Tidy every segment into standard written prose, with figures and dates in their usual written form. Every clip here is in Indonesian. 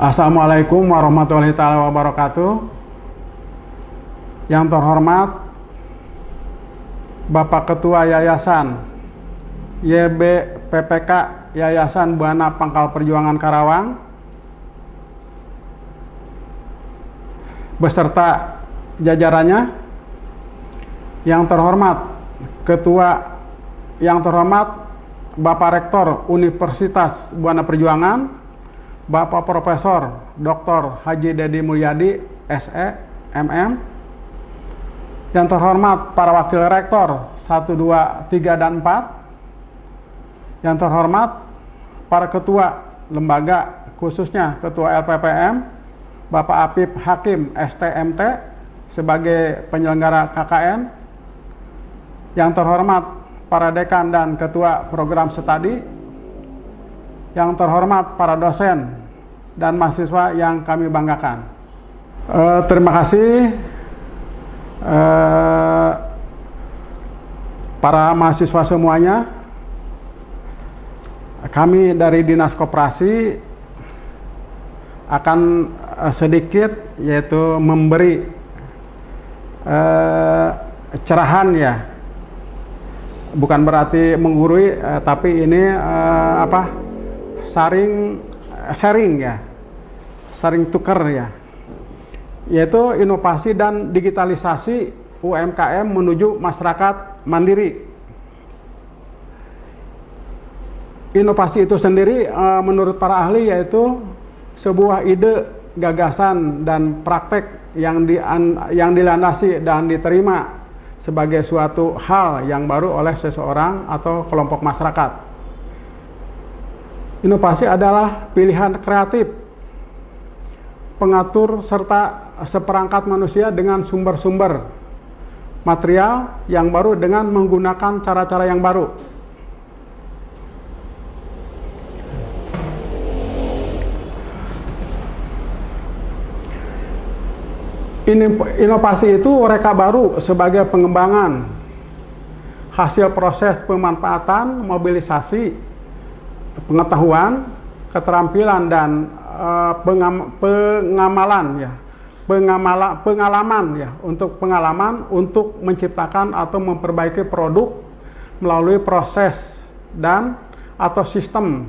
Assalamualaikum warahmatullahi wabarakatuh. Yang terhormat Bapak Ketua Yayasan YBPPK Yayasan Buana Pangkal Perjuangan Karawang beserta jajarannya. Yang terhormat Bapak Rektor Universitas Buana Perjuangan, Bapak Profesor Dr. Haji Dedi Mulyadi, SE, MM. Yang terhormat para Wakil Rektor 1, 2, 3, dan 4. Yang terhormat para Ketua Lembaga, khususnya Ketua LPPM, Bapak Apip Hakim, STMT, sebagai penyelenggara KKN. Yang terhormat para Dekan dan Ketua Program Studi. Yang terhormat para dosen dan mahasiswa yang kami banggakan. Terima kasih para mahasiswa semuanya. Kami dari Dinas Koperasi akan sedikit yaitu memberi cerahan ya. Bukan berarti menggurui, tapi ini sharing ya, sharing tukar ya, yaitu inovasi dan digitalisasi UMKM menuju masyarakat mandiri. Inovasi itu sendiri menurut para ahli yaitu sebuah ide, gagasan, dan praktek yang dilandasi dan diterima sebagai suatu hal yang baru oleh seseorang atau kelompok masyarakat. Inovasi adalah pilihan kreatif, pengatur, serta seperangkat manusia dengan sumber-sumber material yang baru dengan menggunakan cara-cara yang baru. Inovasi itu reka baru sebagai pengembangan hasil proses pemanfaatan, mobilisasi pengetahuan, keterampilan, dan pengalaman untuk menciptakan atau memperbaiki produk melalui proses dan atau sistem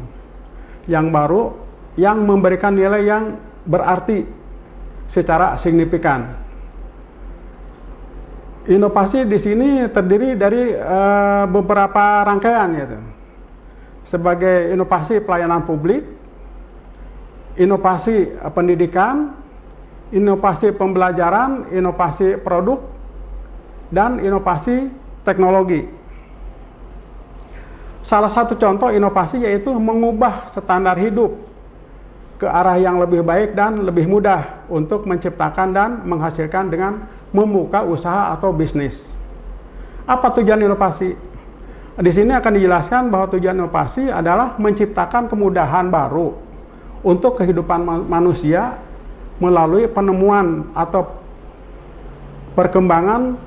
yang baru yang memberikan nilai yang berarti secara signifikan. Inovasi di sini terdiri dari beberapa rangkaian yaitu sebagai inovasi pelayanan publik, inovasi pendidikan, inovasi pembelajaran, inovasi produk, dan inovasi teknologi. Salah satu contoh inovasi yaitu mengubah standar hidup ke arah yang lebih baik dan lebih mudah untuk menciptakan dan menghasilkan dengan membuka usaha atau bisnis. Apa tujuan inovasi? Di sini akan dijelaskan bahwa tujuan inovasi adalah menciptakan kemudahan baru untuk kehidupan manusia melalui penemuan atau perkembangan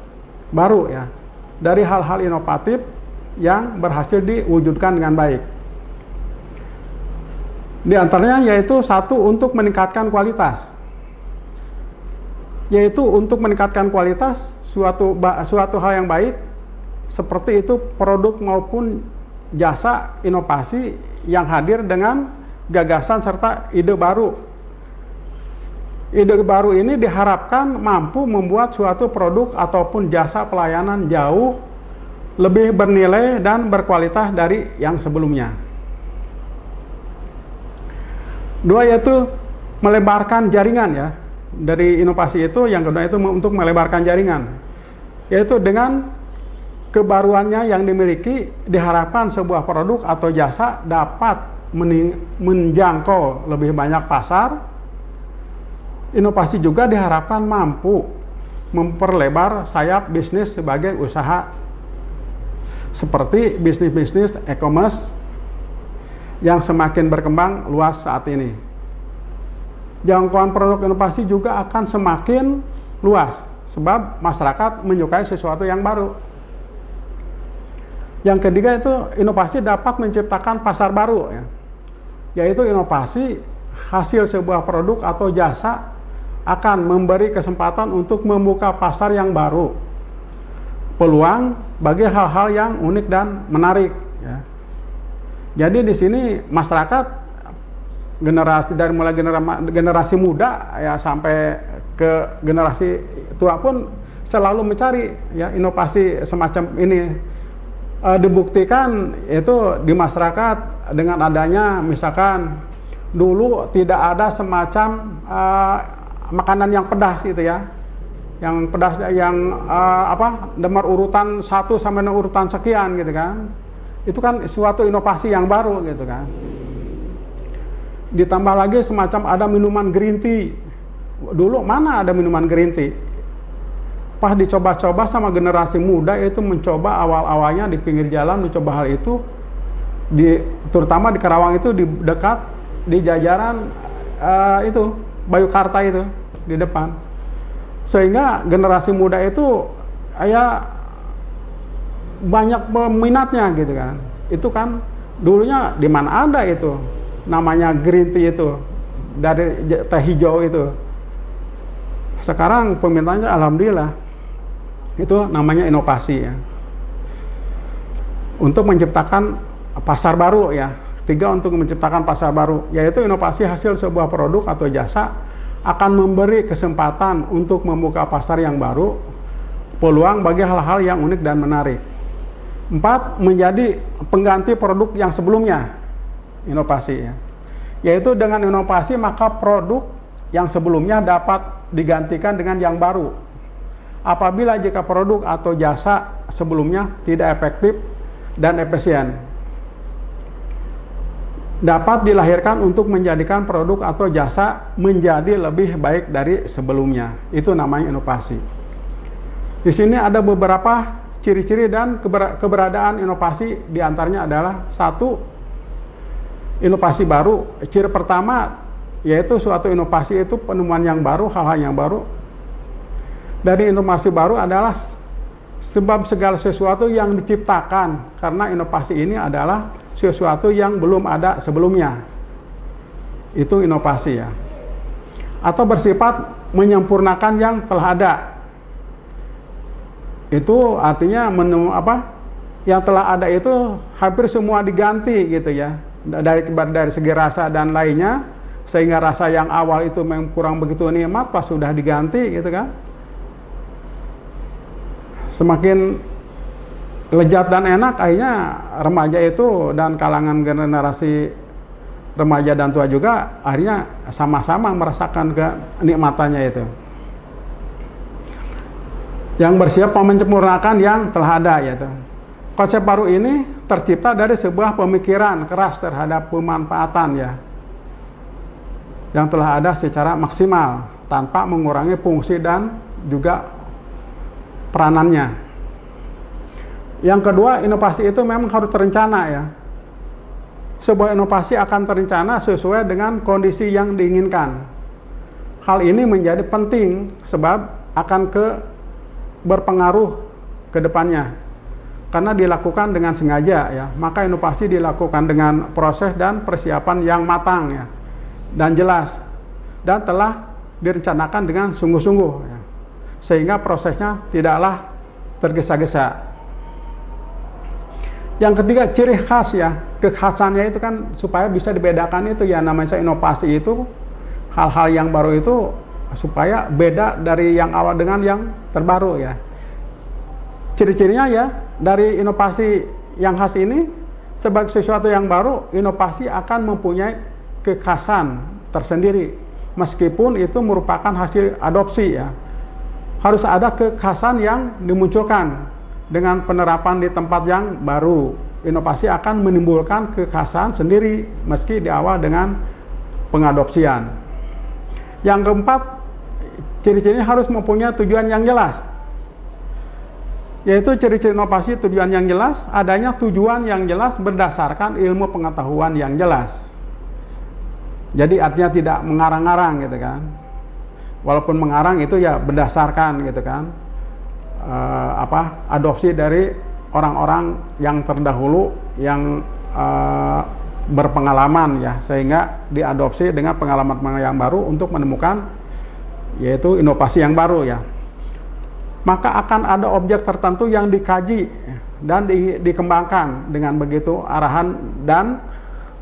baru ya dari hal-hal inovatif yang berhasil diwujudkan dengan baik. Di antaranya yaitu satu, untuk meningkatkan kualitas. Yaitu untuk meningkatkan kualitas suatu hal yang baik, seperti itu produk maupun jasa inovasi yang hadir dengan gagasan serta ide baru. Ide baru ini diharapkan mampu membuat suatu produk ataupun jasa pelayanan jauh lebih bernilai dan berkualitas dari yang sebelumnya. Dua, yaitu melebarkan jaringan ya. Dari inovasi itu yang kedua itu untuk melebarkan jaringan, yaitu dengan kebaruannya yang dimiliki diharapkan sebuah produk atau jasa dapat menjangkau lebih banyak pasar. Inovasi juga diharapkan mampu memperlebar sayap bisnis sebagai usaha, seperti bisnis-bisnis e-commerce yang semakin berkembang luas saat ini. Jangkauan produk inovasi juga akan semakin luas sebab masyarakat menyukai sesuatu yang baru. Yang ketiga itu inovasi dapat menciptakan pasar baru ya. Yaitu inovasi hasil sebuah produk atau jasa akan memberi kesempatan untuk membuka pasar yang baru, peluang bagi hal-hal yang unik dan menarik ya. Jadi di sini masyarakat generasi dari mulai generasi muda ya sampai ke generasi tua pun selalu mencari ya inovasi semacam ini. Dibuktikan itu di masyarakat dengan adanya misalkan dulu tidak ada semacam makanan yang pedas gitu ya, yang pedas yang nomor urutan 1 sampai nomor urutan sekian gitu kan. Itu kan suatu inovasi yang baru gitu kan. Ditambah lagi semacam ada minuman green tea. Dulu mana ada minuman green tea? Pas dicoba-coba sama generasi muda itu mencoba awal-awalnya di pinggir jalan mencoba hal itu, terutama di Karawang itu di dekat di jajaran itu Bayu Karta itu di depan, sehingga generasi muda itu ya banyak peminatnya gitu kan. Itu kan dulunya di mana ada itu namanya green tea itu dari teh hijau itu. Sekarang peminatnya alhamdulillah. Itu namanya inovasi ya. Untuk menciptakan pasar baru ya. 3 untuk menciptakan pasar baru, yaitu inovasi hasil sebuah produk atau jasa akan memberi kesempatan untuk membuka pasar yang baru, peluang bagi hal-hal yang unik dan menarik. 4, menjadi pengganti produk yang sebelumnya. Inovasi ya. Yaitu dengan inovasi maka produk yang sebelumnya dapat digantikan dengan yang baru. Apabila jika produk atau jasa sebelumnya tidak efektif dan efisien, dapat dilahirkan untuk menjadikan produk atau jasa menjadi lebih baik dari sebelumnya. Itu namanya inovasi. Di sini ada beberapa ciri-ciri dan keberadaan inovasi, diantaranya adalah 1, inovasi baru. Ciri pertama yaitu suatu inovasi itu penemuan yang baru, hal-hal yang baru. Dari inovasi baru adalah sebab segala sesuatu yang diciptakan, karena inovasi ini adalah sesuatu yang belum ada sebelumnya. Itu inovasi ya. Atau bersifat menyempurnakan yang telah ada. Itu artinya yang telah ada itu hampir semua diganti gitu ya. Dari segi rasa dan lainnya, sehingga rasa yang awal itu memang kurang begitu nikmat pas sudah diganti gitu kan. Semakin lezat dan enak, akhirnya remaja itu dan kalangan generasi remaja dan tua juga akhirnya sama-sama merasakan kenikmatannya itu. Yang bersiap menyempurnakan yang telah ada yaitu. Konsep baru ini tercipta dari sebuah pemikiran keras terhadap pemanfaatan ya, yang telah ada secara maksimal tanpa mengurangi fungsi dan juga peranannya. Yang kedua, inovasi itu memang harus terencana ya. Sebuah inovasi akan terencana sesuai dengan kondisi yang diinginkan. Hal ini menjadi penting sebab akan berpengaruh ke depannya. Karena dilakukan dengan sengaja ya, maka inovasi dilakukan dengan proses dan persiapan yang matang ya, dan jelas, dan telah direncanakan dengan sungguh-sungguh ya. Sehingga prosesnya tidaklah tergesa-gesa. Yang ketiga, ciri khas ya, kekhasannya itu kan supaya bisa dibedakan itu ya, namanya inovasi itu hal-hal yang baru itu supaya beda dari yang awal dengan yang terbaru ya. Ciri-cirinya ya, dari inovasi yang khas ini sebagai sesuatu yang baru, inovasi akan mempunyai kekhasan tersendiri meskipun itu merupakan hasil adopsi ya. Harus ada kekhasan yang dimunculkan dengan penerapan di tempat yang baru. Inovasi akan menimbulkan kekhasan sendiri meski di awal dengan pengadopsian. Yang keempat, ciri-cirinya harus mempunyai tujuan yang jelas. Yaitu ciri-ciri inovasi tujuan yang jelas, adanya tujuan yang jelas berdasarkan ilmu pengetahuan yang jelas. Jadi artinya tidak mengarang-arang gitu kan. Walaupun mengarang itu ya berdasarkan gitu kan adopsi dari orang-orang yang terdahulu yang berpengalaman ya, sehingga diadopsi dengan pengalaman yang baru untuk menemukan yaitu inovasi yang baru ya. Maka akan ada objek tertentu yang dikaji dan dikembangkan. Dengan begitu arahan dan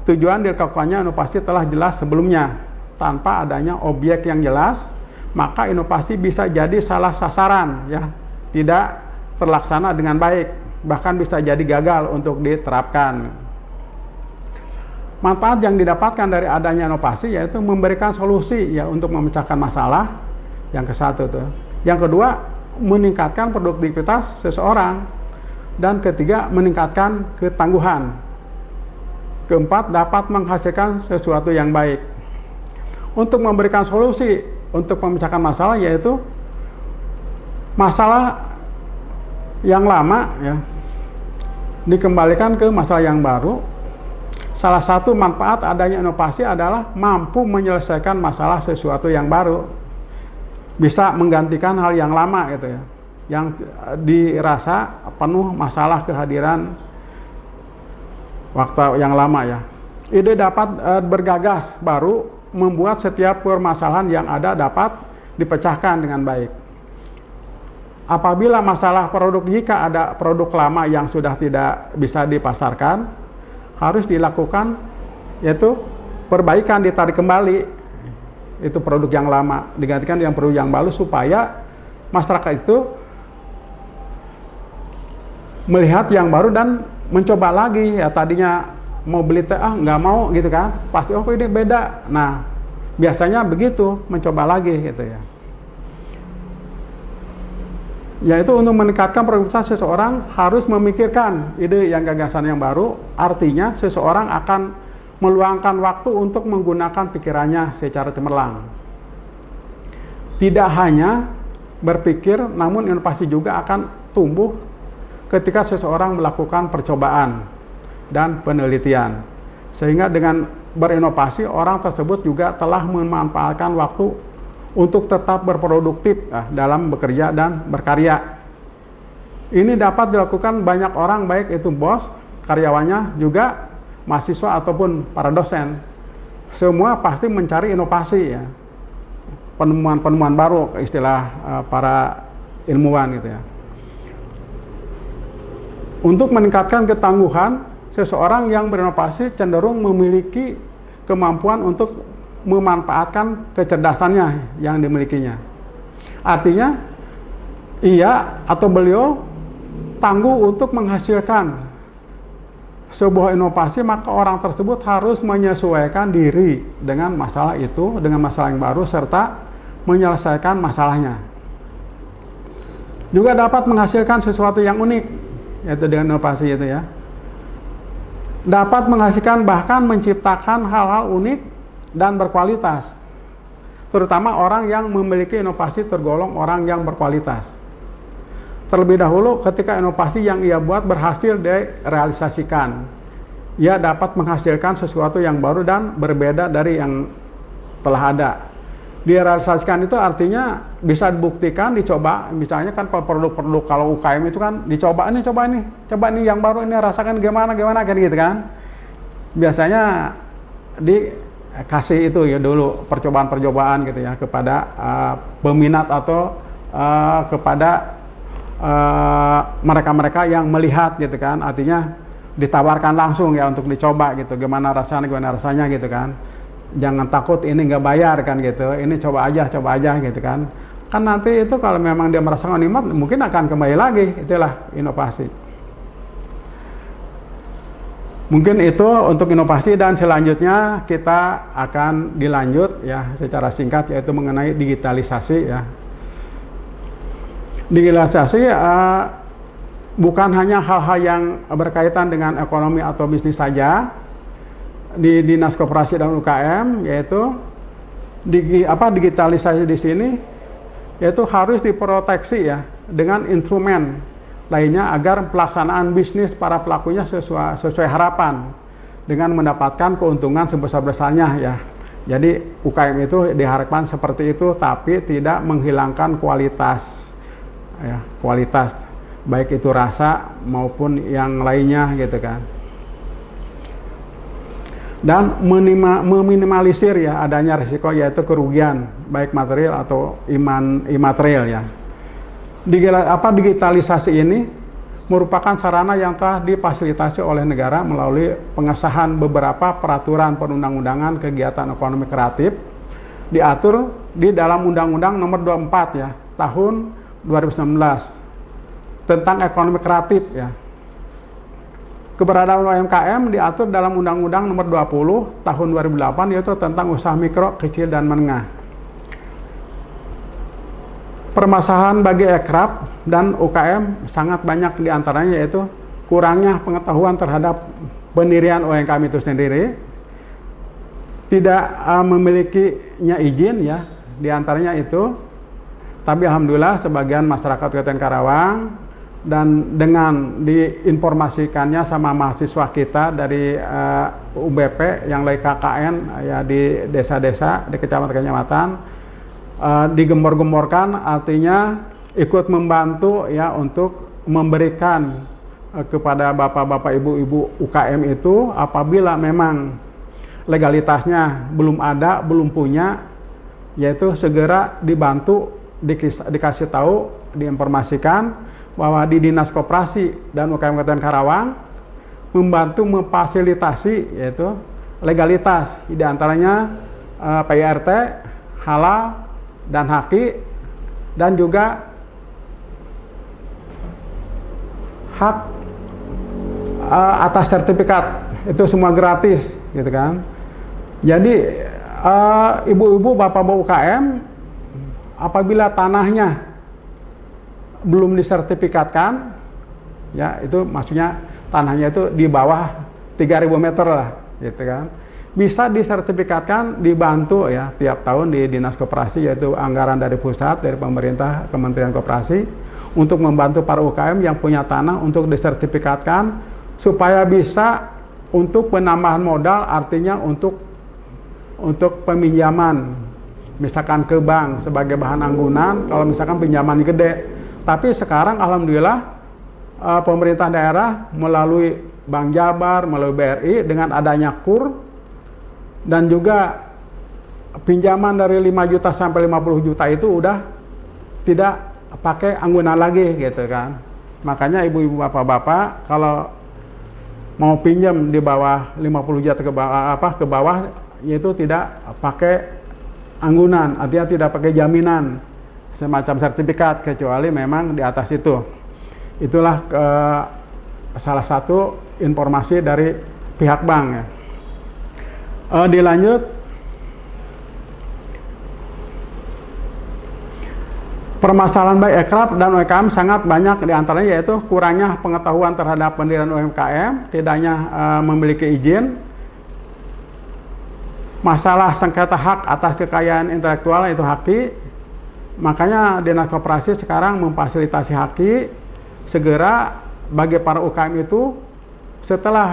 tujuan dilakukannya inovasi telah jelas sebelumnya. Tanpa adanya objek yang jelas, maka inovasi bisa jadi salah sasaran ya, tidak terlaksana dengan baik, bahkan bisa jadi gagal untuk diterapkan. Manfaat yang didapatkan dari adanya inovasi yaitu memberikan solusi ya untuk memecahkan masalah. Yang ke satu tuh. Yang kedua, meningkatkan produktivitas seseorang. Dan ketiga, meningkatkan ketangguhan. Keempat, dapat menghasilkan sesuatu yang baik. Untuk memberikan solusi untuk memecahkan masalah yaitu masalah yang lama ya dikembalikan ke masalah yang baru. Salah satu manfaat adanya inovasi adalah mampu menyelesaikan masalah sesuatu yang baru. Bisa menggantikan hal yang lama gitu ya, yang dirasa penuh masalah kehadiran waktu yang lama ya. Ide dapat bergagas baru, membuat setiap permasalahan yang ada dapat dipecahkan dengan baik. Apabila masalah produk, jika ada produk lama yang sudah tidak bisa dipasarkan, harus dilakukan yaitu perbaikan, ditarik kembali itu produk yang lama, digantikan yang produk yang baru, supaya masyarakat itu melihat yang baru dan mencoba lagi ya. Tadinya mau beli teh nggak mau gitu kan, pasti oh ini beda. Nah biasanya begitu, mencoba lagi gitu ya. Yaitu untuk meningkatkan produktivitas seseorang harus memikirkan ide yang gagasan yang baru. Artinya seseorang akan meluangkan waktu untuk menggunakan pikirannya secara cemerlang. Tidak hanya berpikir, namun inovasi juga akan tumbuh ketika seseorang melakukan percobaan dan penelitian. Sehingga dengan berinovasi, orang tersebut juga telah memanfaatkan waktu untuk tetap berproduktif dalam bekerja dan berkarya. Ini dapat dilakukan banyak orang, baik itu bos, karyawannya, juga mahasiswa ataupun para dosen. Semua pasti mencari inovasi ya, penemuan-penemuan baru, istilah para ilmuwan gitu ya. Untuk meningkatkan ketangguhan, seseorang yang berinovasi cenderung memiliki kemampuan untuk memanfaatkan kecerdasannya yang dimilikinya. Artinya ia atau beliau tangguh untuk menghasilkan sebuah inovasi, maka orang tersebut harus menyesuaikan diri dengan masalah itu, dengan masalah yang baru, serta menyelesaikan masalahnya. Juga dapat menghasilkan sesuatu yang unik, yaitu dengan inovasi itu ya. Dapat menghasilkan, bahkan menciptakan hal-hal unik dan berkualitas. Terutama orang yang memiliki inovasi tergolong orang yang berkualitas. Terlebih dahulu ketika inovasi yang ia buat berhasil direalisasikan, ia dapat menghasilkan sesuatu yang baru dan berbeda dari yang telah ada. Direalisasikan itu artinya bisa dibuktikan, dicoba. Misalnya kan kalau produk-produk, kalau UKM itu kan dicoba ini yang baru, ini rasakan gimana kan gitu kan. Biasanya dikasih itu ya dulu percobaan-percobaan gitu ya kepada peminat atau kepada mereka-mereka yang melihat gitu kan. Artinya ditawarkan langsung ya untuk dicoba gitu, gimana rasanya gitu kan. Jangan takut ini nggak bayar kan gitu, ini coba aja gitu kan. Kan nanti itu kalau memang dia merasakan nikmat, mungkin akan kembali lagi. Itulah inovasi. Mungkin itu untuk inovasi, dan selanjutnya kita akan dilanjut ya secara singkat, yaitu mengenai digitalisasi ya. Digitalisasi bukan hanya hal-hal yang berkaitan dengan ekonomi atau bisnis saja. Di Dinas Koperasi dan UKM, yaitu digitalisasi di sini yaitu harus diproteksi ya dengan instrumen lainnya agar pelaksanaan bisnis para pelakunya sesuai harapan dengan mendapatkan keuntungan sebesar-besarnya ya. Jadi UKM itu diharapkan seperti itu, tapi tidak menghilangkan kualitas ya, kualitas baik itu rasa maupun yang lainnya gitu kan. dan meminimalisir ya adanya risiko yaitu kerugian baik material atau imaterial ya. Digitalisasi ini merupakan sarana yang telah difasilitasi oleh negara melalui pengesahan beberapa peraturan perundang-undangan kegiatan ekonomi kreatif diatur di dalam Undang-Undang Nomor 24 ya tahun 2019 tentang ekonomi kreatif ya. Keberadaan UMKM diatur dalam Undang-Undang Nomor 20 tahun 2008 yaitu tentang usaha mikro, kecil dan menengah. Permasalahan bagi ekraf dan UKM sangat banyak diantaranya yaitu kurangnya pengetahuan terhadap pendirian UMKM itu sendiri, tidak memilikinya izin ya diantaranya itu. Tapi alhamdulillah sebagian masyarakat Kabupaten Karawang dan dengan diinformasikannya sama mahasiswa kita dari UBP yang lagi KKN ya di desa-desa di kecamatan-kecamatan digembor-gemborkan, artinya ikut membantu ya untuk memberikan kepada bapak-bapak ibu-ibu UKM itu apabila memang legalitasnya belum ada, belum punya, yaitu segera dibantu, dikasih tahu, diinformasikan bahwa di Dinas Koperasi dan UKM Kabupaten Karawang membantu memfasilitasi yaitu legalitas, diantaranya PIRT, halal, dan haki, dan juga hak atas sertifikat, itu semua gratis gitu kan. Jadi ibu-ibu bapak-bapak UKM apabila tanahnya belum disertifikatkan ya, itu maksudnya tanahnya itu di bawah 3.000 meter lah gitu kan, bisa disertifikatkan, dibantu ya tiap tahun di Dinas Koperasi, yaitu anggaran dari pusat, dari pemerintah, Kementerian Koperasi untuk membantu para UKM yang punya tanah untuk disertifikatkan supaya bisa untuk penambahan modal, artinya untuk peminjaman misalkan ke bank sebagai bahan anggunan kalau misalkan pinjaman gede. Tapi sekarang alhamdulillah pemerintah daerah melalui Bank Jabar, melalui BRI dengan adanya KUR dan juga pinjaman dari 5 juta sampai 50 juta itu udah tidak pakai anggunan lagi gitu kan. Makanya ibu-ibu bapak-bapak kalau mau pinjam di bawah 50 juta ke bawah yaitu tidak pakai anggunan, artinya tidak pakai jaminan semacam sertifikat kecuali memang di atas itu. Itulah salah satu informasi dari pihak bank ya. Dilanjut, permasalahan baik ekraf dan UMKM sangat banyak diantaranya yaitu kurangnya pengetahuan terhadap pendirian UMKM, tidaknya memiliki izin, masalah sengketa hak atas kekayaan intelektual itu haki. Makanya Dinas Koperasi sekarang memfasilitasi haki segera bagi para UKM itu setelah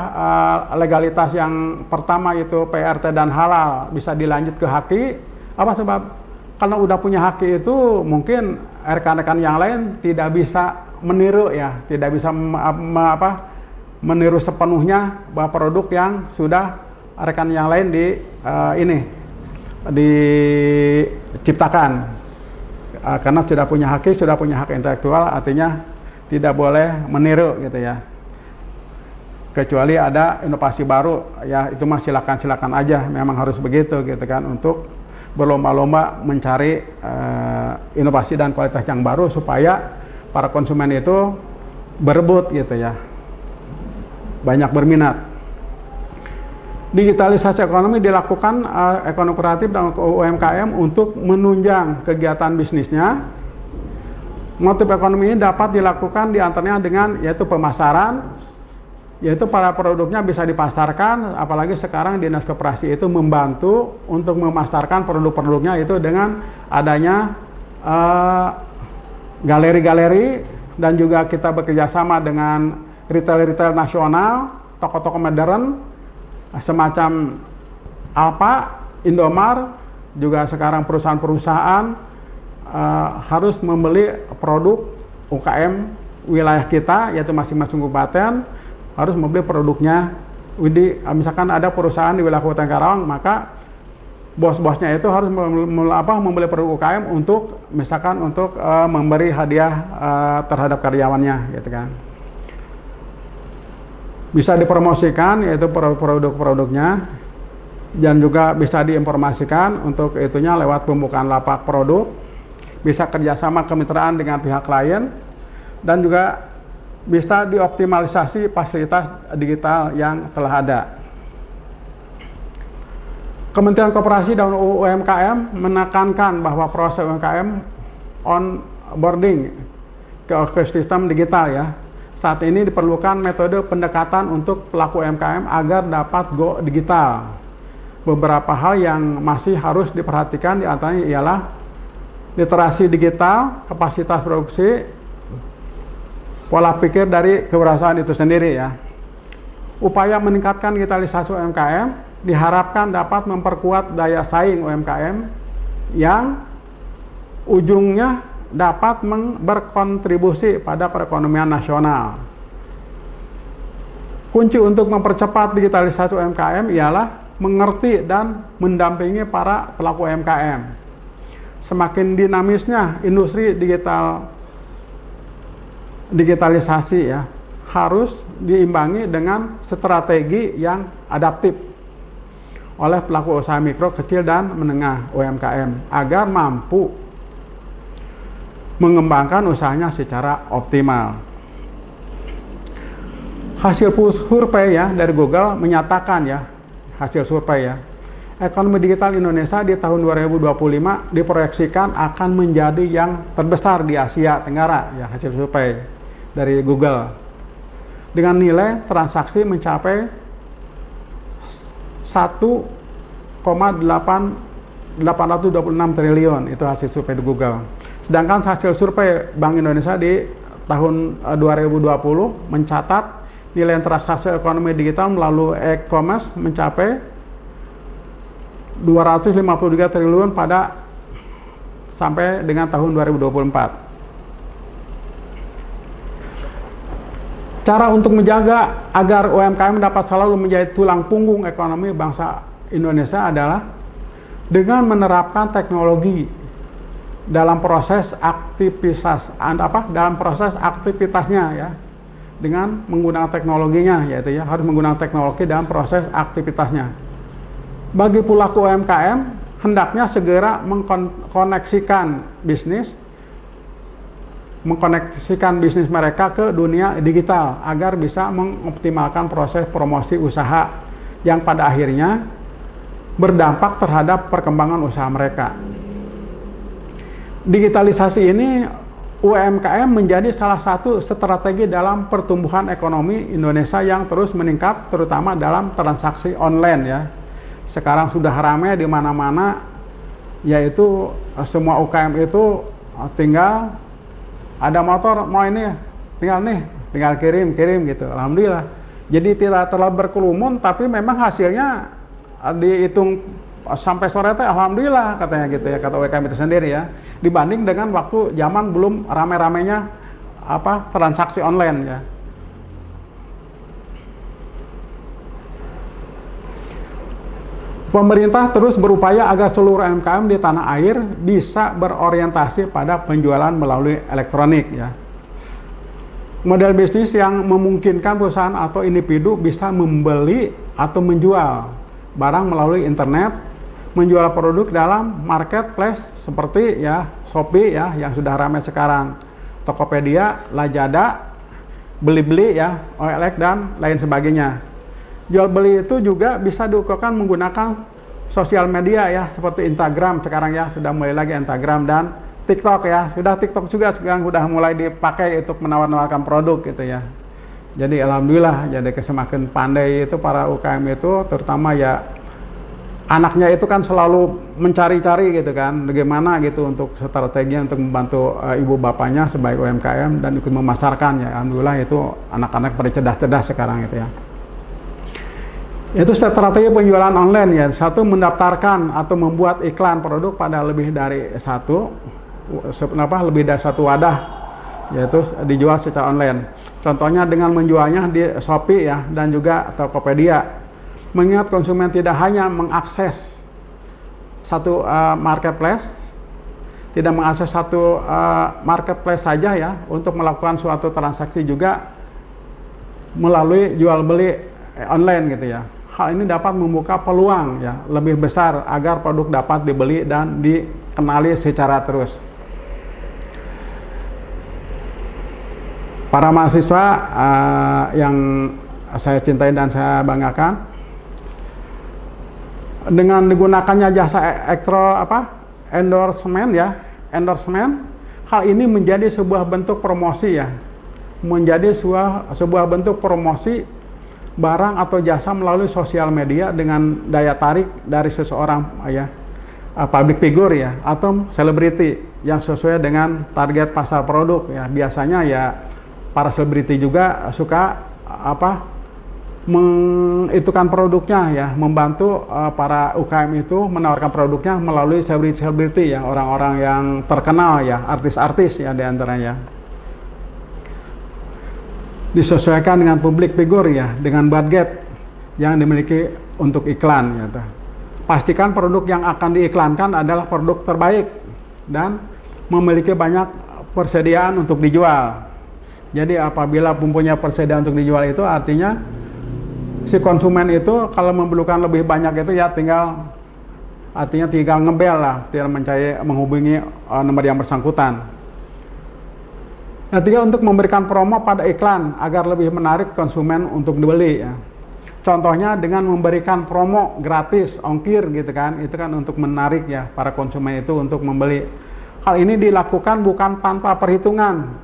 legalitas yang pertama itu PRT dan halal bisa dilanjut ke haki. Apa sebab? Karena udah punya haki itu mungkin rekan-rekan yang lain tidak bisa meniru ya, tidak bisa meniru sepenuhnya bahwa produk yang sudah rekan yang lain diciptakan. Karena sudah punya haki, sudah punya hak intelektual, artinya tidak boleh meniru gitu ya. Kecuali ada inovasi baru ya, itu mah silakan aja, memang harus begitu gitu kan, untuk berlomba-lomba mencari inovasi dan kualitas yang baru supaya para konsumen itu berebut gitu ya, banyak berminat. Digitalisasi ekonomi dilakukan ekonomi kreatif dan UMKM untuk menunjang kegiatan bisnisnya. Motif ekonomi ini dapat dilakukan diantaranya dengan yaitu pemasaran, yaitu para produknya bisa dipasarkan, apalagi sekarang Dinas Koperasi itu membantu untuk memasarkan produk-produknya itu dengan adanya galeri-galeri, dan juga kita bekerjasama dengan retail-retail nasional, toko-toko modern semacam Alfa, Indomar, juga sekarang perusahaan-perusahaan harus membeli produk UKM wilayah kita, yaitu masing-masing kabupaten harus membeli produknya misalkan ada perusahaan di wilayah Kabupaten Karawang, maka bos-bosnya itu harus membeli produk UKM untuk misalkan untuk memberi hadiah terhadap karyawannya, gitu kan. Bisa dipromosikan yaitu produk-produknya, dan juga bisa diinformasikan untuk itunya lewat pembukaan lapak produk, bisa kerjasama kemitraan dengan pihak klien, dan juga bisa dioptimalisasi fasilitas digital yang telah ada. Kementerian Koperasi dan UMKM menekankan bahwa proses UMKM onboarding ke ekosistem digital ya. Saat ini diperlukan metode pendekatan untuk pelaku UMKM agar dapat go digital. Beberapa hal yang masih harus diperhatikan diantaranya ialah literasi digital, kapasitas produksi, pola pikir dari kewirausahaan itu sendiri ya. Upaya meningkatkan digitalisasi UMKM diharapkan dapat memperkuat daya saing UMKM yang ujungnya dapat berkontribusi pada perekonomian nasional. Kunci untuk mempercepat digitalisasi UMKM ialah mengerti dan mendampingi para pelaku UMKM. Semakin dinamisnya industri digitalisasi ya, harus diimbangi dengan strategi yang adaptif oleh pelaku usaha mikro, kecil, dan menengah UMKM agar mampu mengembangkan usahanya secara optimal. Hasil survei ya dari Google menyatakan ya, hasil survei ya, ekonomi digital Indonesia di tahun 2025 diproyeksikan akan menjadi yang terbesar di Asia Tenggara ya, hasil survei dari Google. Dengan nilai transaksi mencapai 1,826 triliun, itu hasil survei di Google. Sedangkan hasil survei Bank Indonesia di tahun 2020 mencatat nilai transaksi ekonomi digital melalui e-commerce mencapai 253 triliun sampai dengan tahun 2024. Cara untuk menjaga agar UMKM dapat selalu menjadi tulang punggung ekonomi bangsa Indonesia adalah dengan menerapkan teknologi dalam proses aktivitasnya ya, dengan menggunakan teknologinya, yaitu ya harus menggunakan teknologi dalam proses aktivitasnya. Bagi pelaku UMKM hendaknya segera mengkoneksikan bisnis mereka ke dunia digital agar bisa mengoptimalkan proses promosi usaha yang pada akhirnya berdampak terhadap perkembangan usaha mereka. Digitalisasi ini UMKM menjadi salah satu strategi dalam pertumbuhan ekonomi Indonesia yang terus meningkat, terutama dalam transaksi online ya. Sekarang sudah ramai di mana-mana, yaitu semua UMKM itu tinggal ada motor mau ini, tinggal kirim gitu. Alhamdulillah. Jadi tidak terlalu berkerumun, tapi memang hasilnya dihitung sampai sore teh alhamdulillah katanya gitu ya, kata UMKM itu sendiri ya, dibanding dengan waktu zaman belum rame-ramenya transaksi online ya. Pemerintah terus berupaya agar seluruh UMKM di tanah air bisa berorientasi pada penjualan melalui elektronik ya. Model bisnis yang memungkinkan perusahaan atau individu bisa membeli atau menjual barang melalui internet, menjual produk dalam marketplace seperti ya Shopee ya yang sudah ramai sekarang, Tokopedia, Lazada, Blibli ya, OLX dan lain sebagainya. Jual beli itu juga bisa dilakukan menggunakan sosial media ya, seperti Instagram sekarang ya, sudah mulai lagi Instagram, dan TikTok ya, sudah TikTok juga sekarang sudah mulai dipakai untuk menawar-nawarkan produk gitu ya. Jadi alhamdulillah, jadi semakin pandai itu para UKM itu, terutama ya anaknya itu kan selalu mencari-cari gitu kan, bagaimana gitu untuk strategi untuk membantu ibu bapaknya sebagai UMKM dan ikut memasarkan ya. Alhamdulillah itu anak-anak pada cerdas-cerdas sekarang gitu ya. Itu strategi penjualan online ya. Satu, mendaftarkan atau membuat iklan produk pada lebih dari satu wadah, yaitu dijual secara online. Contohnya dengan menjualnya di Shopee ya dan juga Tokopedia. Mengingat konsumen tidak hanya mengakses satu marketplace, tidak mengakses satu marketplace saja ya untuk melakukan suatu transaksi, juga melalui jual beli online gitu ya. Hal ini dapat membuka peluang ya lebih besar agar produk dapat dibeli dan dikenali secara terus. Para mahasiswa yang saya cintai dan saya banggakan, dengan digunakannya jasa endorsement ya, hal ini menjadi sebuah bentuk promosi ya, menjadi sebuah bentuk promosi barang atau jasa melalui sosial media dengan daya tarik dari seseorang ya, public figure ya, atau selebriti yang sesuai dengan target pasar produk ya. Biasanya ya para selebriti juga suka mengitukan produknya ya, membantu para UKM itu menawarkan produknya melalui selebriti ya, orang-orang yang terkenal ya, artis-artis ya diantaranya. Disesuaikan dengan public figure ya, dengan budget yang dimiliki untuk iklan ya. Pastikan produk yang akan diiklankan adalah produk terbaik dan memiliki banyak persediaan untuk dijual. Jadi apabila mempunyai persediaan untuk dijual itu artinya si konsumen itu kalau memerlukan lebih banyak itu ya tinggal ngebel lah, tinggal menghubungi nomor yang bersangkutan. Ketiga, untuk memberikan promo pada iklan agar lebih menarik konsumen untuk dibeli ya. Contohnya dengan memberikan promo gratis ongkir gitu kan, itu kan untuk menarik ya para konsumen itu untuk membeli. Hal ini dilakukan bukan tanpa perhitungan,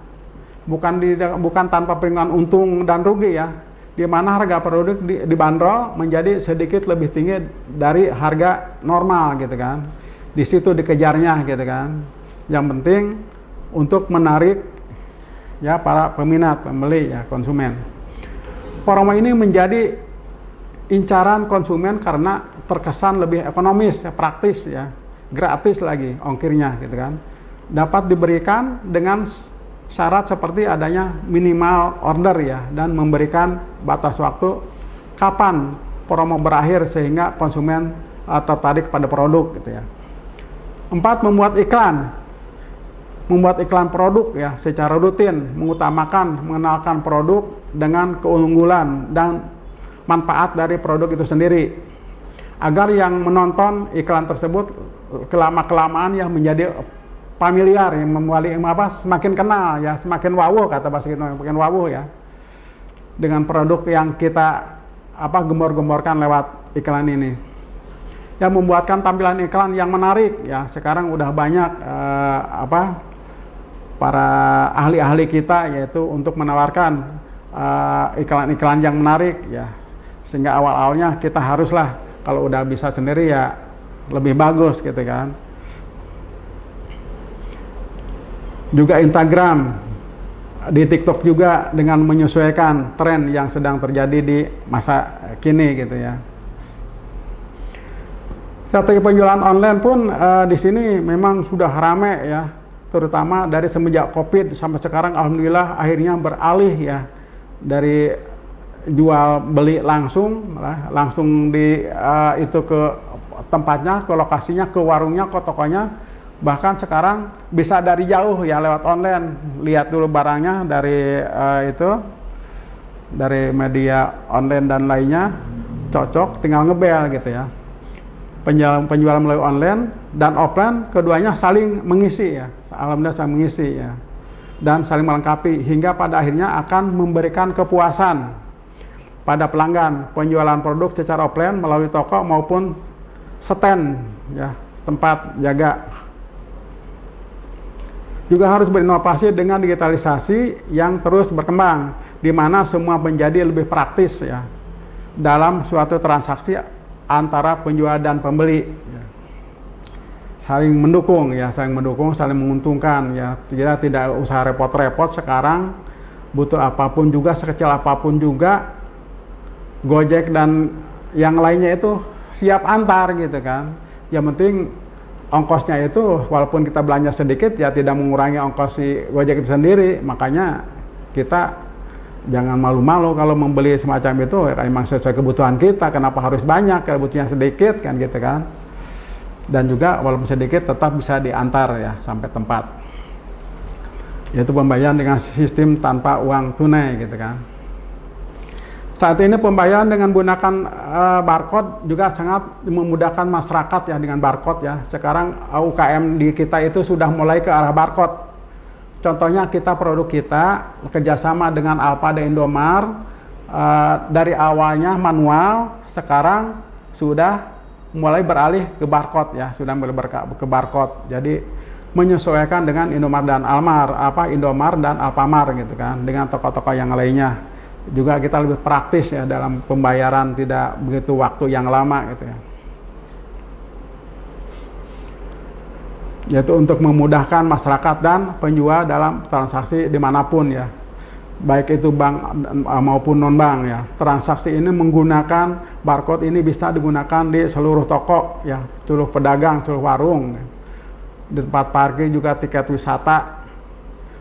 bukan tanpa perhitungan untung dan rugi ya, di mana harga produk dibanderol menjadi sedikit lebih tinggi dari harga normal gitu kan. Di situ dikejarnya gitu kan. Yang penting untuk menarik ya para peminat, pembeli ya, konsumen. Promo ini menjadi incaran konsumen karena terkesan lebih ekonomis, ya, praktis ya, gratis lagi ongkirnya gitu kan. Dapat diberikan dengan syarat seperti adanya minimal order ya, dan memberikan batas waktu kapan promo berakhir sehingga konsumen tertarik pada produk gitu ya. 4. Membuat iklan produk ya secara rutin, mengutamakan mengenalkan produk dengan keunggulan dan manfaat dari produk itu sendiri, agar yang menonton iklan tersebut kelamaan ya menjadi familiar, yang semakin kenal ya, semakin wow, kata bahasa kita, semakin wow ya dengan produk yang kita gembor-gemborkan lewat iklan ini. Yang membuatkan tampilan iklan yang menarik ya, sekarang udah banyak para ahli-ahli kita yaitu untuk menawarkan iklan-iklan yang menarik ya, sehingga awal-awalnya kita haruslah kalau udah bisa sendiri ya lebih bagus gitu kan. Juga Instagram, di TikTok juga dengan menyesuaikan tren yang sedang terjadi di masa kini gitu ya. Strategi penjualan online pun di sini memang sudah ramai ya, terutama dari semenjak COVID sampai sekarang alhamdulillah akhirnya beralih ya dari jual beli langsung itu ke tempatnya, ke lokasinya, ke warungnya, ke tokonya, bahkan sekarang bisa dari jauh ya lewat online, lihat dulu barangnya dari dari media online dan lainnya, cocok tinggal ngebel gitu ya. Penjualan melalui online dan offline keduanya saling mengisi ya, alhamdulillah saling mengisi ya, dan saling melengkapi hingga pada akhirnya akan memberikan kepuasan pada pelanggan. Penjualan produk secara offline melalui toko maupun stand ya, tempat jaga. Juga harus berinovasi dengan digitalisasi yang terus berkembang, di mana semua menjadi lebih praktis ya dalam suatu transaksi antara penjual dan pembeli. Saling mendukung ya, saling menguntungkan ya. Tidak usah repot-repot sekarang, butuh apapun juga, sekecil apapun juga, Gojek dan yang lainnya itu siap antar gitu kan. Yang penting ongkosnya itu walaupun kita belanja sedikit ya tidak mengurangi ongkos si Gojek itu sendiri. Makanya kita jangan malu-malu kalau membeli semacam itu, ya, emang sesuai kebutuhan kita, kenapa harus banyak, kebutuhannya sedikit kan gitu kan. Dan juga walaupun sedikit tetap bisa diantar ya sampai tempat. Yaitu pembayaran dengan sistem tanpa uang tunai gitu kan. Saat ini pembayaran dengan menggunakan barcode juga sangat memudahkan masyarakat ya dengan barcode ya. Sekarang UKM di kita itu sudah mulai ke arah barcode. Contohnya produk kita kerjasama dengan Alfa dan Indomar, dari awalnya manual, sekarang sudah mulai beralih ke barcode ya, sudah mulai ke barcode. Jadi menyesuaikan dengan Indomar dan Indomar dan Alfamart gitu kan, dengan toko-toko yang lainnya. Juga kita lebih praktis ya dalam pembayaran, tidak begitu waktu yang lama gitu ya. Yaitu untuk memudahkan masyarakat dan penjual dalam transaksi dimanapun ya, baik itu bank maupun non bank ya. Transaksi ini menggunakan barcode ini bisa digunakan di seluruh toko ya, seluruh pedagang, seluruh warung, di tempat parkir juga, tiket wisata,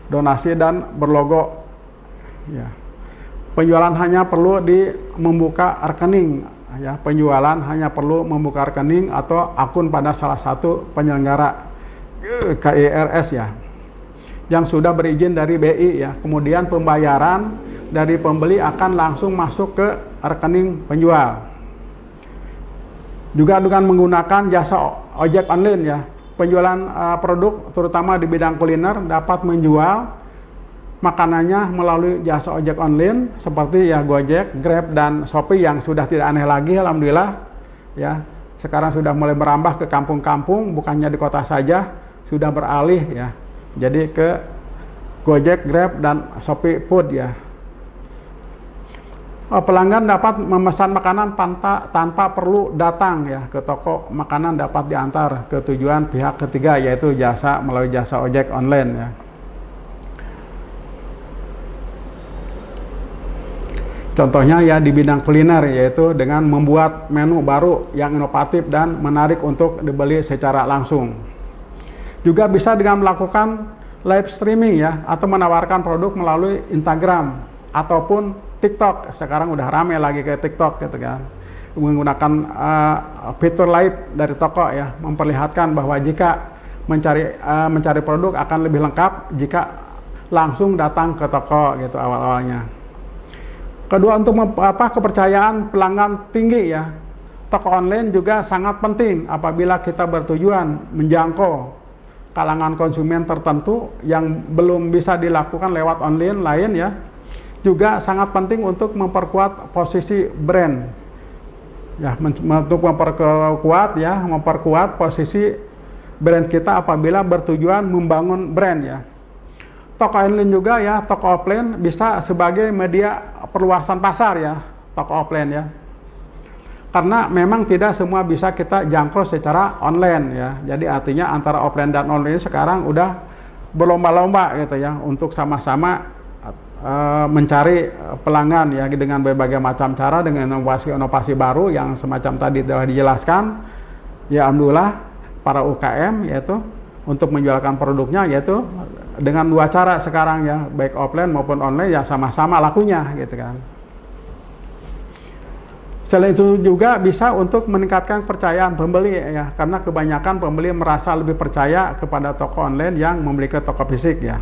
donasi dan berlogo ya. Penjualan hanya perlu membuka rekening ya, penjualan hanya perlu membuka rekening atau akun pada salah satu penyelenggara KIRS ya, yang sudah berizin dari BI ya. Kemudian pembayaran dari pembeli akan langsung masuk ke rekening penjual. Juga dengan menggunakan jasa ojek online ya, penjualan produk terutama di bidang kuliner dapat menjual makanannya melalui jasa ojek online seperti ya Gojek, Grab dan Shopee yang sudah tidak aneh lagi alhamdulillah ya. Sekarang sudah mulai merambah ke kampung-kampung, bukannya di kota saja, sudah beralih ya, jadi ke Gojek, Grab, dan Shopee Food ya. Pelanggan dapat memesan makanan tanpa perlu datang ya ke toko, makanan dapat diantar ke tujuan pihak ketiga, yaitu melalui jasa ojek online ya. Contohnya ya di bidang kuliner, yaitu dengan membuat menu baru yang inovatif dan menarik untuk dibeli secara langsung. Juga bisa dengan melakukan live streaming ya, atau menawarkan produk melalui Instagram ataupun TikTok. Sekarang udah rame lagi ke TikTok gitu kan. Menggunakan fitur live dari toko ya, memperlihatkan bahwa jika mencari produk akan lebih lengkap jika langsung datang ke toko gitu awal-awalnya. Kedua, untuk kepercayaan pelanggan tinggi ya. Toko online juga sangat penting apabila kita bertujuan menjangkau kalangan konsumen tertentu yang belum bisa dilakukan lewat online lain ya. Juga sangat penting untuk memperkuat posisi brand ya, untuk memperkuat posisi brand kita apabila bertujuan membangun brand ya. Toko online juga ya, toko offline bisa sebagai media perluasan pasar ya, toko offline ya. Karena memang tidak semua bisa kita jangkau secara online ya. Jadi artinya antara offline dan online sekarang udah berlomba-lomba gitu ya, untuk sama-sama mencari pelanggan ya, dengan berbagai macam cara, dengan inovasi baru yang semacam tadi telah dijelaskan ya. Alhamdulillah para UKM yaitu untuk menjualkan produknya yaitu dengan dua cara sekarang ya, baik offline maupun online ya, sama-sama lakunya gitu kan. Selain itu juga bisa untuk meningkatkan kepercayaan pembeli ya, karena kebanyakan pembeli merasa lebih percaya kepada toko online yang memiliki toko fisik ya.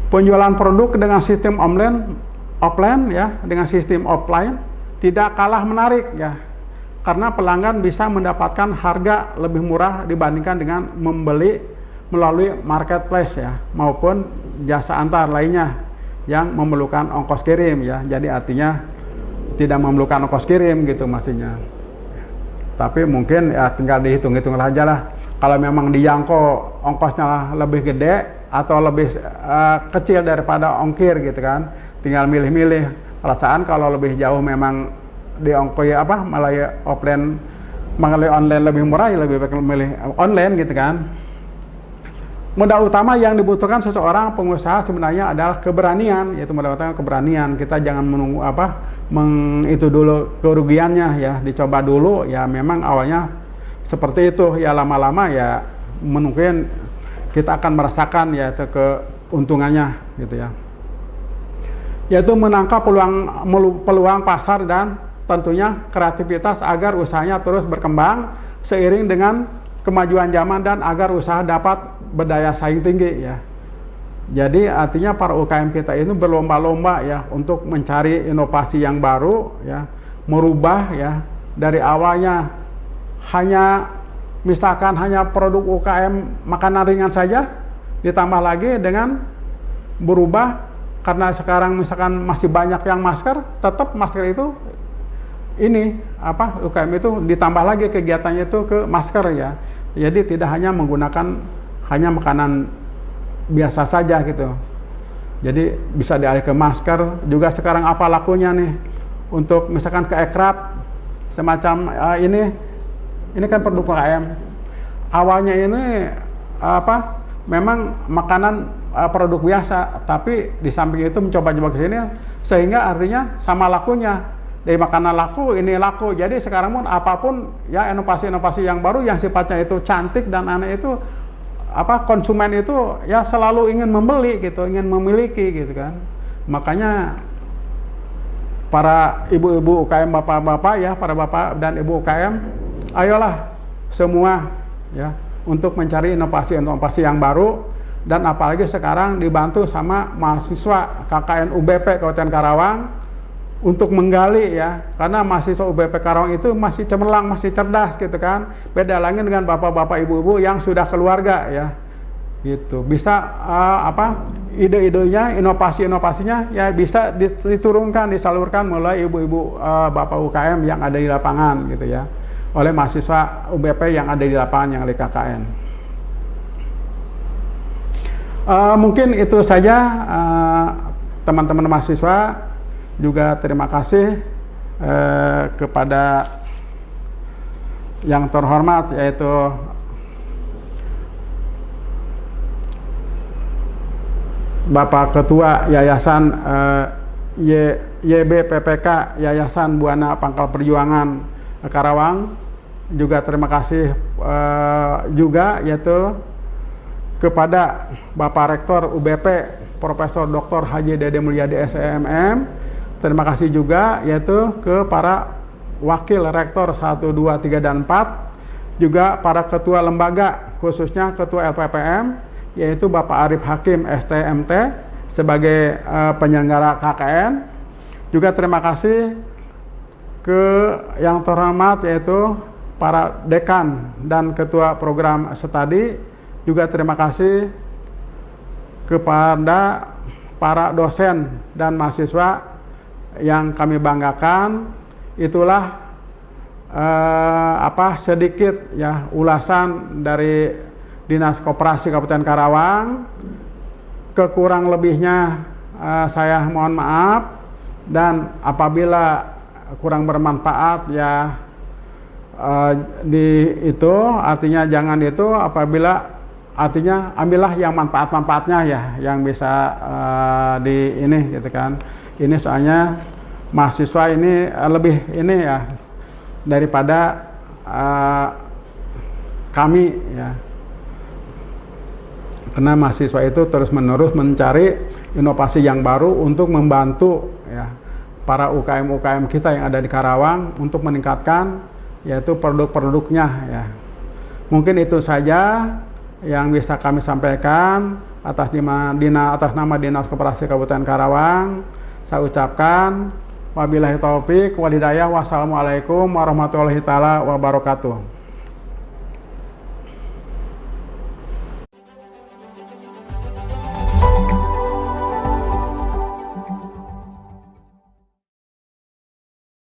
Penjualan produk dengan sistem offline ya, dengan sistem offline tidak kalah menarik ya, karena pelanggan bisa mendapatkan harga lebih murah dibandingkan dengan membeli melalui marketplace ya, maupun jasa antar lainnya yang memerlukan ongkos kirim ya. Jadi artinya tidak memerlukan ongkos kirim gitu maksudnya. Tapi mungkin ya tinggal dihitung-hitung aja lah. Kalau memang dijangkau ongkosnya lebih gede atau lebih kecil daripada ongkir gitu kan, tinggal milih-milih. Perasaan kalau lebih jauh memang diongkoi melalui offline, melalui online lebih murah ya lebih baik memilih online gitu kan. Modal utama yang dibutuhkan seseorang pengusaha sebenarnya adalah keberanian, yaitu modal utama keberanian. Kita jangan menunggu itu dulu kerugiannya ya, dicoba dulu ya. Memang awalnya seperti itu ya, lama-lama ya mungkin kita akan merasakan ya itu keuntungannya gitu ya. yaitu menangkap peluang pasar dan tentunya kreativitas agar usahanya terus berkembang seiring dengan kemajuan zaman dan agar usaha dapat berdaya saing tinggi ya. Jadi artinya para UKM kita ini berlomba-lomba ya untuk mencari inovasi yang baru ya, merubah ya dari awalnya hanya misalkan hanya produk UKM makanan ringan saja, ditambah lagi dengan berubah karena sekarang misalkan masih banyak yang masker, tetap masker itu ini apa UKM itu ditambah lagi kegiatannya itu ke masker ya. Jadi tidak hanya menggunakan hanya makanan biasa saja gitu. Jadi bisa dialih ke masker. Juga sekarang apa lakunya nih untuk misalkan ke ekrab semacam ini kan produk UKM. Awalnya ini apa memang makanan produk biasa, tapi di samping itu mencoba-coba ke sini sehingga artinya sama lakunya. Dari makanan laku, ini laku. Jadi sekarang pun apapun ya inovasi-inovasi yang baru yang sifatnya itu cantik dan aneh itu apa konsumen itu ya selalu ingin membeli gitu, ingin memiliki gitu kan. Makanya para ibu-ibu UKM, bapak-bapak ya, para bapak dan ibu UKM, ayolah semua ya untuk mencari inovasi-inovasi yang baru. Dan apalagi sekarang dibantu sama mahasiswa KKN UBP Kabupaten Karawang untuk menggali ya, karena mahasiswa UBP Karawang itu masih cemerlang, masih cerdas gitu kan, beda lagi dengan bapak-bapak ibu-ibu yang sudah keluarga ya gitu. Bisa ide-idenya, inovasi-inovasinya ya bisa diturunkan, disalurkan mulai ibu-ibu bapak UKM yang ada di lapangan gitu ya, oleh mahasiswa UBP yang ada di lapangan yang oleh KKN. Mungkin itu saja teman-teman mahasiswa. Juga terima kasih kepada yang terhormat yaitu Bapak Ketua Yayasan YBPPK Yayasan Buana Pangkal Perjuangan Karawang. Juga terima kasih juga yaitu kepada Bapak Rektor UBP Profesor Dr. Haji Dede Mulyadi SEMM. Terima kasih juga yaitu ke para Wakil Rektor 1, 2, 3, dan 4. Juga para Ketua Lembaga khususnya Ketua LPPM yaitu Bapak Arif Hakim STMT sebagai penyelenggara KKN. Juga terima kasih ke yang terhormat yaitu para Dekan dan Ketua Program Studi. Juga terima kasih kepada para dosen dan mahasiswa yang kami banggakan. Itulah sedikit ya ulasan dari Dinas Koperasi Kabupaten Karawang. Kekurang lebihnya saya mohon maaf, dan apabila kurang bermanfaat ya artinya jangan itu, apabila artinya ambillah yang manfaat-manfaatnya ya, yang bisa di ini gitu kan. Ini soalnya mahasiswa ini lebih ini ya daripada kami ya, karena mahasiswa itu terus-menerus mencari inovasi yang baru untuk membantu ya para UKM-UKM kita yang ada di Karawang untuk meningkatkan yaitu produk-produknya ya. Mungkin itu saja yang bisa kami sampaikan atas nama Dinas Koperasi Kabupaten Karawang. Saya ucapkan wabillahi taufik wal hidayah. Wassalamualaikum warahmatullahi taala wabarakatuh.